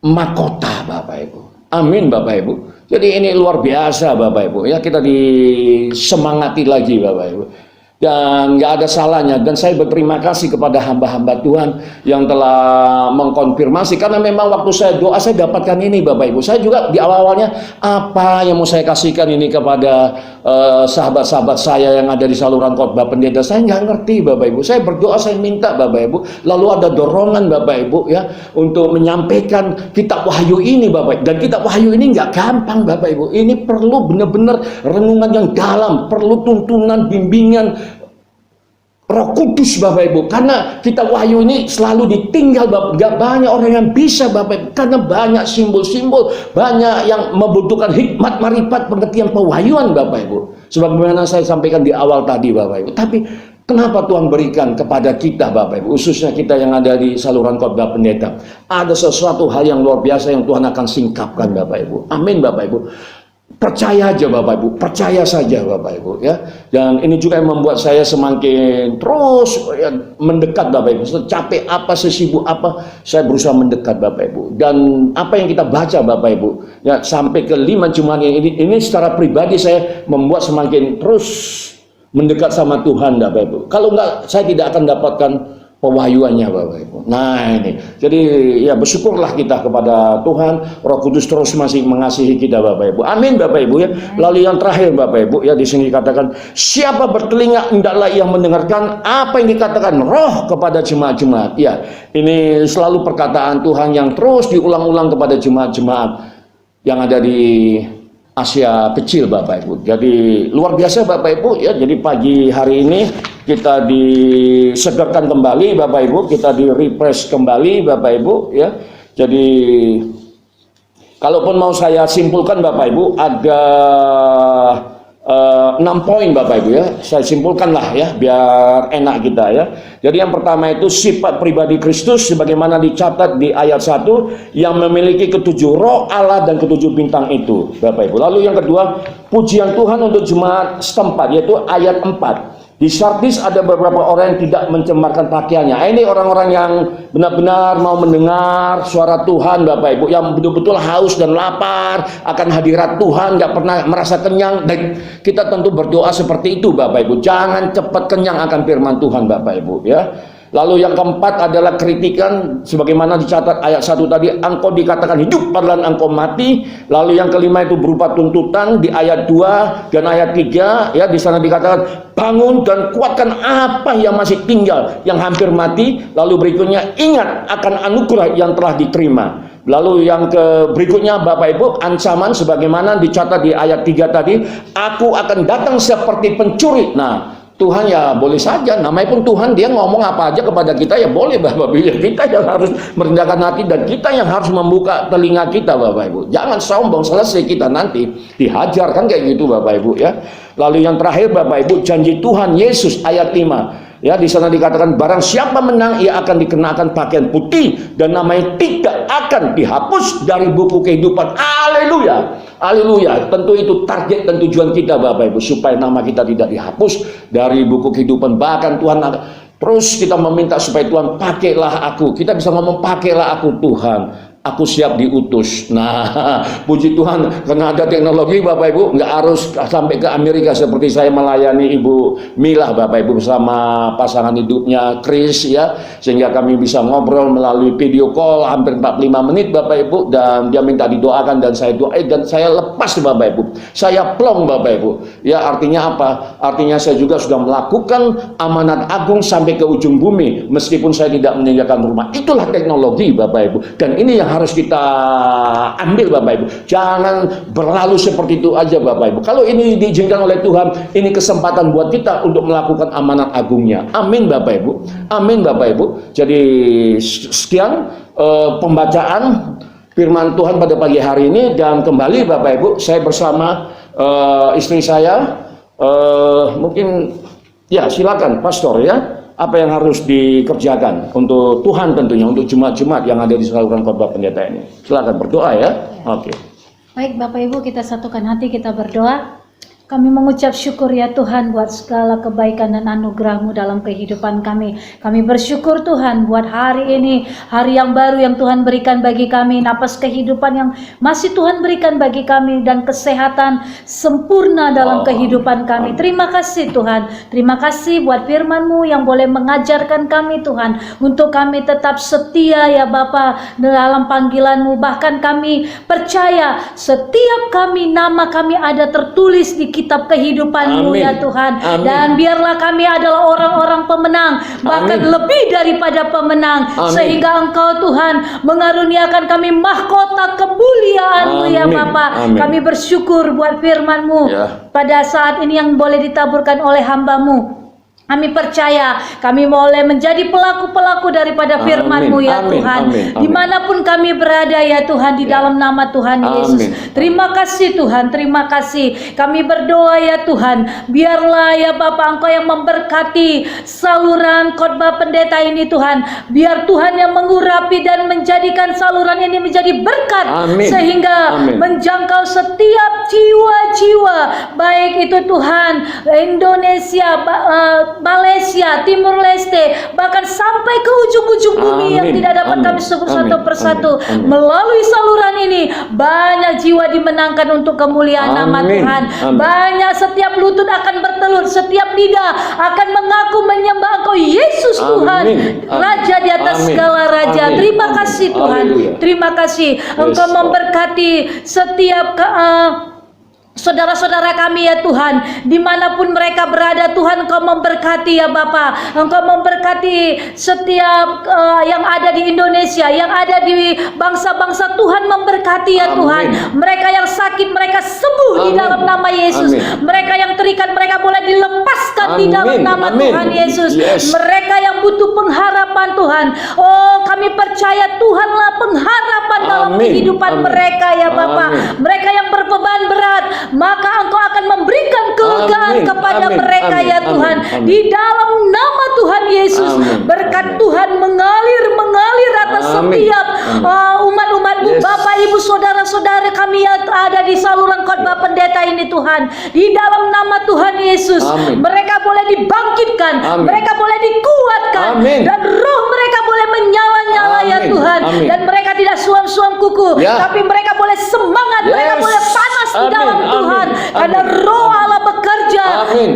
S2: mahkota Bapak Ibu. Amin Bapak Ibu. Jadi ini luar biasa Bapak Ibu ya, kita disemangati lagi Bapak Ibu, dan nggak ada salahnya. Dan saya berterima kasih kepada hamba-hamba Tuhan yang telah mengkonfirmasi, karena memang waktu saya doa saya dapatkan ini Bapak Ibu. Saya juga di awal-awalnya apa yang mau saya kasihkan ini kepada sahabat-sahabat saya yang ada di saluran khotbah pendeta, saya nggak ngerti Bapak Ibu. Saya berdoa, saya minta Bapak Ibu, lalu ada dorongan Bapak Ibu ya untuk menyampaikan kitab Wahyu ini Bapak Ibu. Dan kitab Wahyu ini nggak gampang Bapak Ibu, ini perlu benar-benar renungan yang dalam, perlu tuntunan, bimbingan Roh Kudus Bapak Ibu, karena kitab Wahyu ini selalu ditinggal Bapak. Gak banyak orang yang bisa Bapak Ibu, karena banyak simbol-simbol, banyak yang membutuhkan hikmat, marifat, pengertian pewahyuan Bapak Ibu, sebagaimana saya sampaikan di awal tadi Bapak Ibu. Tapi kenapa Tuhan berikan kepada kita Bapak Ibu, khususnya kita yang ada di saluran khotbah pendeta, ada sesuatu hal yang luar biasa yang Tuhan akan singkapkan Bapak Ibu. Amin Bapak Ibu. Percaya aja Bapak Ibu, percaya saja Bapak Ibu ya. Dan ini juga yang membuat saya semakin terus ya, mendekat Bapak Ibu. Secapek apa, sesibuk apa, saya berusaha mendekat Bapak Ibu. Dan apa yang kita baca Bapak Ibu ya, sampai ke 5 Jumat ini secara pribadi saya membuat semakin terus mendekat sama Tuhan Bapak Ibu. Kalau enggak, saya tidak akan dapatkan pewahyuannya Bapak Ibu. Nah ini, jadi ya bersyukurlah kita kepada Tuhan, Roh Kudus terus masih mengasihi kita Bapak Ibu. Amin Bapak Ibu ya. Lalu yang terakhir Bapak Ibu ya, di sini dikatakan, siapa bertelinga hendaklah ia mendengarkan apa yang dikatakan Roh kepada jemaat-jemaat. Ya, ini selalu perkataan Tuhan yang terus diulang-ulang kepada jemaat-jemaat yang ada di Asia kecil Bapak Ibu. Jadi luar biasa Bapak Ibu ya. Jadi pagi hari ini kita disegarkan kembali Bapak Ibu, kita di refresh kembali Bapak Ibu ya. Jadi kalaupun mau saya simpulkan Bapak Ibu, ada 6 poin Bapak Ibu ya. Saya simpulkanlah ya, biar enak kita ya. Jadi yang pertama itu sifat pribadi Kristus sebagaimana dicatat di ayat 1 yang memiliki ketujuh roh Allah dan ketujuh bintang itu Bapak Ibu. Lalu yang kedua, pujian Tuhan untuk jemaat setempat, yaitu ayat 4. Di Sardis ada beberapa orang yang tidak mencemarkan pakaiannya. Ini orang-orang yang benar-benar mau mendengar suara Tuhan Bapak Ibu, yang betul-betul haus dan lapar akan hadirat Tuhan, nggak pernah merasa kenyang. Dan kita tentu berdoa seperti itu Bapak Ibu, jangan cepat kenyang akan firman Tuhan Bapak Ibu ya. Lalu yang keempat adalah kritikan sebagaimana dicatat ayat 1 tadi, engkau dikatakan hidup padahal engkau mati. Lalu yang kelima itu berupa tuntutan di ayat 2 dan ayat 3 ya, di sana dikatakan bangun dan kuatkan apa yang masih tinggal yang hampir mati. Lalu berikutnya ingat akan anugerah yang telah diterima. Lalu yang berikutnya Bapak Ibu, ancaman sebagaimana dicatat di ayat 3 tadi, aku akan datang seperti pencuri. Nah, Tuhan ya boleh saja, namanya pun Tuhan, dia ngomong apa aja kepada kita ya boleh Bapak Ibu. Ya, kita yang harus merendahkan hati dan kita yang harus membuka telinga kita Bapak Ibu. Jangan sombong, selesai kita nanti dihajar kan kayak gitu Bapak Ibu ya. Lalu yang terakhir Bapak Ibu, janji Tuhan Yesus ayat 5. Ya, di sana dikatakan barang siapa menang ia akan dikenakan pakaian putih dan namanya tidak akan dihapus dari buku kehidupan. Haleluya. Haleluya. Tentu itu target dan tujuan kita Bapak Ibu, supaya nama kita tidak dihapus dari buku kehidupan. Bahkan Tuhan terus kita meminta supaya Tuhan pakailah aku. Kita bisa ngomong pakailah aku Tuhan. Aku siap diutus. Nah, puji Tuhan, karena ada teknologi Bapak Ibu, nggak harus sampai ke Amerika seperti saya melayani Ibu Mila Bapak Ibu bersama pasangan hidupnya Chris ya, sehingga kami bisa ngobrol melalui video call hampir 45 menit Bapak Ibu, dan dia minta didoakan dan saya doain dan saya lepas Bapak Ibu. Saya plong Bapak Ibu. Ya, artinya apa? Artinya saya juga sudah melakukan amanat agung sampai ke ujung bumi meskipun saya tidak meninggalkan rumah. Itulah teknologi Bapak Ibu. Dan ini yang harus kita ambil Bapak Ibu. Jangan berlalu seperti itu aja Bapak Ibu. Kalau ini diizinkan oleh Tuhan, ini kesempatan buat kita untuk melakukan amanat agungnya. Amin Bapak Ibu. Amin Bapak Ibu. Jadi sekian pembacaan firman Tuhan pada pagi hari ini, dan kembali Bapak Ibu, saya bersama istri saya, mungkin ya silakan Pastor ya. Apa yang harus dikerjakan untuk Tuhan tentunya, untuk jemaat-jemaat yang ada di saluran khotbah pendeta ini. Silakan berdoa ya. Oke.
S3: Baik Bapak Ibu, kita satukan hati, kita berdoa. Kami mengucap syukur ya Tuhan buat segala kebaikan dan anugerah-Mu dalam kehidupan kami. Kami bersyukur Tuhan buat hari ini, hari yang baru yang Tuhan berikan bagi kami, napas kehidupan yang masih Tuhan berikan bagi kami, dan kesehatan sempurna dalam kehidupan kami. Terima kasih Tuhan. Terima kasih buat firman-Mu yang boleh mengajarkan kami Tuhan, untuk kami tetap setia ya Bapa dalam panggilan-Mu. Bahkan kami percaya setiap kami, nama kami ada tertulis di kitab kehidupan-Mu ya Tuhan.
S2: Amin.
S3: Dan biarlah kami adalah orang-orang pemenang, bahkan lebih daripada pemenang. Sehingga Engkau Tuhan mengaruniakan kami mahkota kemuliaan-Mu ya Bapa. Kami bersyukur buat firman-Mu pada saat ini yang boleh ditaburkan oleh hamba-Mu. Kami percaya kami boleh menjadi pelaku-pelaku daripada firman-Mu ya Tuhan. Dimanapun kami berada ya Tuhan, di dalam nama Tuhan Yesus. Terima kasih Tuhan, terima kasih. Kami berdoa ya Tuhan, biarlah ya Bapa Engkau yang memberkati saluran khotbah pendeta ini Tuhan. Biar Tuhan yang mengurapi dan menjadikan saluran ini menjadi berkat, sehingga menjangkau setiap jiwa-jiwa, baik itu Tuhan Indonesia, Malaysia, Timur Leste, bahkan sampai ke ujung-ujung bumi yang tidak dapat kami sebut satu persatu. Melalui saluran ini banyak jiwa dimenangkan untuk kemuliaan nama Tuhan. Banyak, setiap lutut akan bertelur, setiap lidah akan mengaku menyembah Engkau Yesus Tuhan, Raja di atas segala raja. Terima kasih Tuhan. Terima kasih Engkau memberkati setiap saudara-saudara kami ya Tuhan, dimanapun mereka berada Tuhan, Engkau memberkati ya Bapa. Engkau memberkati setiap yang ada di Indonesia, yang ada di bangsa-bangsa, Tuhan memberkati ya Tuhan. Mereka yang sakit mereka sembuh di dalam nama Yesus. Mereka yang terikat mereka boleh dilepaskan di dalam nama Tuhan Yesus. Mereka yang butuh pengharapan Tuhan, oh kami percaya Tuhanlah pengharapan dalam kehidupan mereka ya Bapa. Mereka yang berbeban berat, maka Engkau akan memberikan kelegaan kepada mereka ya Tuhan. Di dalam nama Tuhan Yesus, berkat Tuhan mengalir atas setiap umat-umat-Mu, Bapak Ibu saudara-saudara kami yang ada di saluran khotbah pendeta ini Tuhan. Di dalam nama Tuhan Yesus, mereka boleh dibangkitkan, mereka boleh dikuatkan, dan roh mereka boleh menyala-nyala ya Tuhan. Dan mereka tidak suam-suam kuku, tapi mereka boleh semangat, mereka boleh panas di dalam Tuhan, karena roh Allah bekerja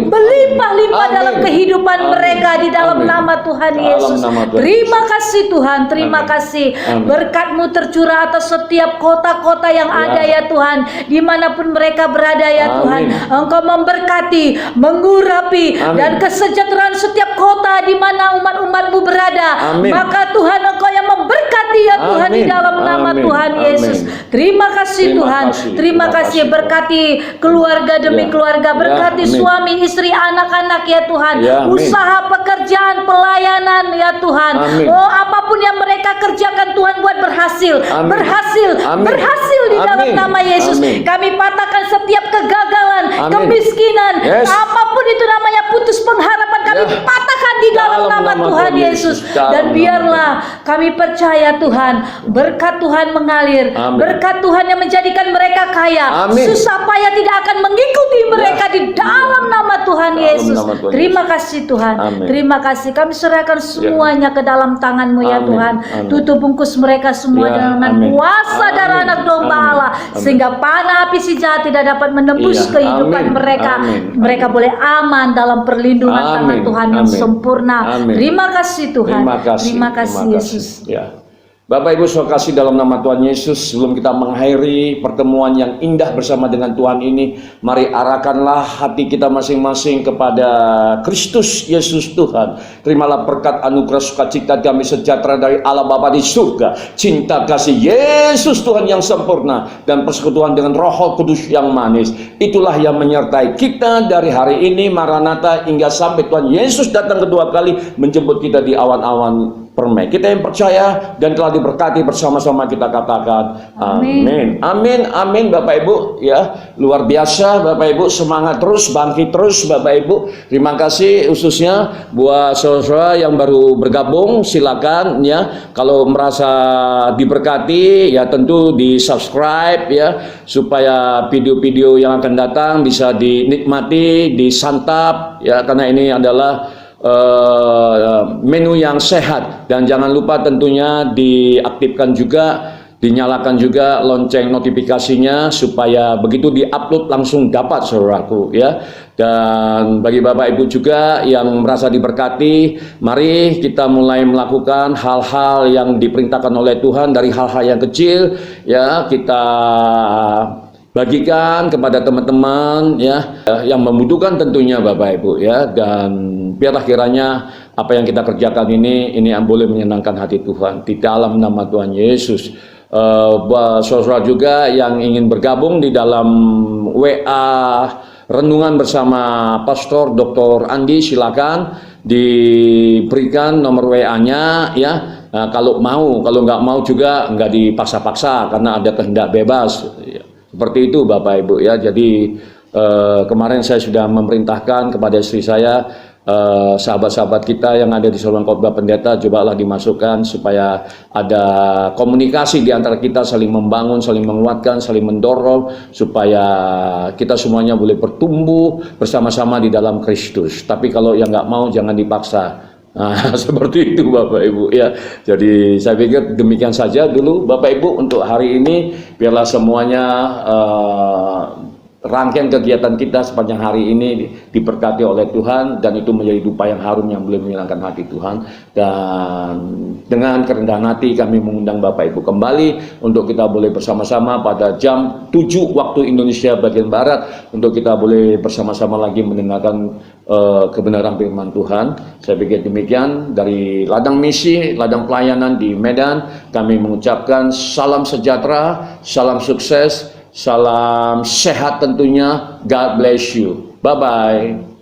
S3: berlimpah-limpah dalam kehidupan mereka di dalam nama Tuhan Yesus. Terima kasih Tuhan, terima kasih. Berkat-Mu tercurah atas setiap kota-kota yang ada ya Tuhan, dimanapun mereka berada ya Tuhan. Engkau memberkati, mengurapi, dan kesejahteraan setiap kota di mana umat-umat-Mu berada. Maka Tuhan Engkau yang memberkati Berkati ya Tuhan di
S2: Amin.
S3: dalam nama
S2: Amin.
S3: Tuhan
S2: Amin.
S3: Yesus. Terima kasih
S2: Terima
S3: Tuhan.
S2: kasih.
S3: Terima
S2: Terima
S3: kasih.
S2: kasih,
S3: Berkati keluarga demi
S2: Ya.
S3: keluarga.
S2: Ya,
S3: Berkati
S2: amin.
S3: suami, istri, anak-anak ya Tuhan.
S2: Ya, amin.
S3: Usaha, pekerjaan, pelayanan ya Tuhan.
S2: Amin.
S3: Oh, apapun yang mereka kerjakan Tuhan buat berhasil.
S2: Amin.
S3: Berhasil.
S2: Amin.
S3: Berhasil di dalam
S2: Amin.
S3: nama Yesus.
S2: Amin.
S3: Kami patahkan setiap kegagalan,
S2: Amin.
S3: kemiskinan,
S2: Yes.
S3: apapun itu namanya putus pengharapan, kami
S2: Ya.
S3: patahkan di dalam nama Tuhan Yesus.
S2: Dalam
S3: Dan
S2: nama
S3: biarlah kami percaya Tuhan, berkat Tuhan mengalir,
S2: Amin.
S3: berkat Tuhan yang menjadikan mereka kaya,
S2: Amin.
S3: susah payah tidak akan mengikuti mereka di dalam nama Tuhan
S2: Dalam
S3: Yesus.
S2: nama Tuhan
S3: Terima kasih Tuhan.
S2: Amin.
S3: Terima kasih. Kami serahkan semuanya ke dalam tangan-Mu ya
S2: Amin.
S3: Tuhan.
S2: Amin.
S3: Tutup bungkus mereka semua
S2: Ya,
S3: dengan
S2: amin.
S3: kuasa darah
S2: Amin.
S3: anak domba
S2: Amin.
S3: Allah,
S2: Amin.
S3: sehingga panah api si jahat tidak dapat menembus
S2: Iya.
S3: kehidupan
S2: Amin.
S3: mereka.
S2: Amin.
S3: Mereka boleh aman dalam perlindungan tangan
S2: Amin.
S3: Tuhan yang
S2: Amin.
S3: sempurna.
S2: Amin.
S3: Terima kasih Tuhan.
S2: Terima kasih.
S3: Terima kasih
S2: Terima
S3: Yesus.
S2: Ya. Bapak Ibu saudara kasih dalam nama Tuhan Yesus, sebelum kita mengakhiri pertemuan yang indah bersama dengan Tuhan ini, mari arahkanlah hati kita masing-masing kepada Kristus Yesus Tuhan. Terimalah berkat anugerah sukacita damai sejahtera dari Allah Bapa di surga, cinta kasih Yesus Tuhan yang sempurna, dan persekutuan dengan Roh Kudus yang manis. Itulah yang menyertai kita dari hari ini Maranatha hingga sampai Tuhan Yesus datang kedua kali menjemput kita di awan-awan permai. Kita yang percaya dan telah diberkati bersama-sama kita katakan amin. Amin. Amin Bapak Ibu ya. Luar biasa Bapak Ibu, semangat terus, bangkit terus Bapak Ibu. Terima kasih khususnya buat saudara yang baru bergabung, silakan ya. Kalau merasa diberkati ya tentu di-subscribe ya, supaya video-video yang akan datang bisa dinikmati, disantap ya, karena ini adalah menu yang sehat. Dan jangan lupa tentunya diaktifkan juga, dinyalakan juga lonceng notifikasinya supaya begitu diupload langsung dapat saudaraku ya. Dan bagi Bapak Ibu juga yang merasa diberkati, mari kita mulai melakukan hal-hal yang diperintahkan oleh Tuhan. Dari hal-hal yang kecil ya, kita bagikan kepada teman-teman ya yang membutuhkan tentunya Bapak Ibu ya. Dan biarlah kiranya apa yang kita kerjakan ini yang boleh menyenangkan hati Tuhan di dalam nama Tuhan Yesus. Saudara juga yang ingin bergabung di dalam WA renungan bersama Pastor Dr. Andi, silakan diberikan nomor WA-nya ya. Nah, kalau mau, kalau nggak mau juga nggak dipaksa-paksa karena ada kehendak bebas ya. Seperti itu Bapak Ibu ya. Jadi kemarin saya sudah memerintahkan kepada istri saya, sahabat-sahabat kita yang ada di Saluran Khotbah Pendeta, cobalah dimasukkan supaya ada komunikasi di antara kita, saling membangun, saling menguatkan, saling mendorong supaya kita semuanya boleh bertumbuh bersama-sama di dalam Kristus. Tapi kalau yang nggak mau jangan dipaksa. Nah, seperti itu Bapak Ibu ya. Jadi saya pikir demikian saja dulu Bapak Ibu untuk hari ini. Biarlah semuanya rangkaian kegiatan kita sepanjang hari ini diberkati oleh Tuhan, dan itu menjadi dupa yang harum yang boleh menyenangkan hati Tuhan. Dan dengan kerendahan hati kami mengundang Bapak Ibu kembali untuk kita boleh bersama-sama pada jam 7 waktu Indonesia bagian Barat, untuk kita boleh bersama-sama lagi mendengarkan kebenaran firman Tuhan. Saya pikir demikian dari ladang misi, ladang pelayanan di Medan. Kami mengucapkan salam sejahtera, salam sukses, salam sehat tentunya. God bless you. Bye-bye.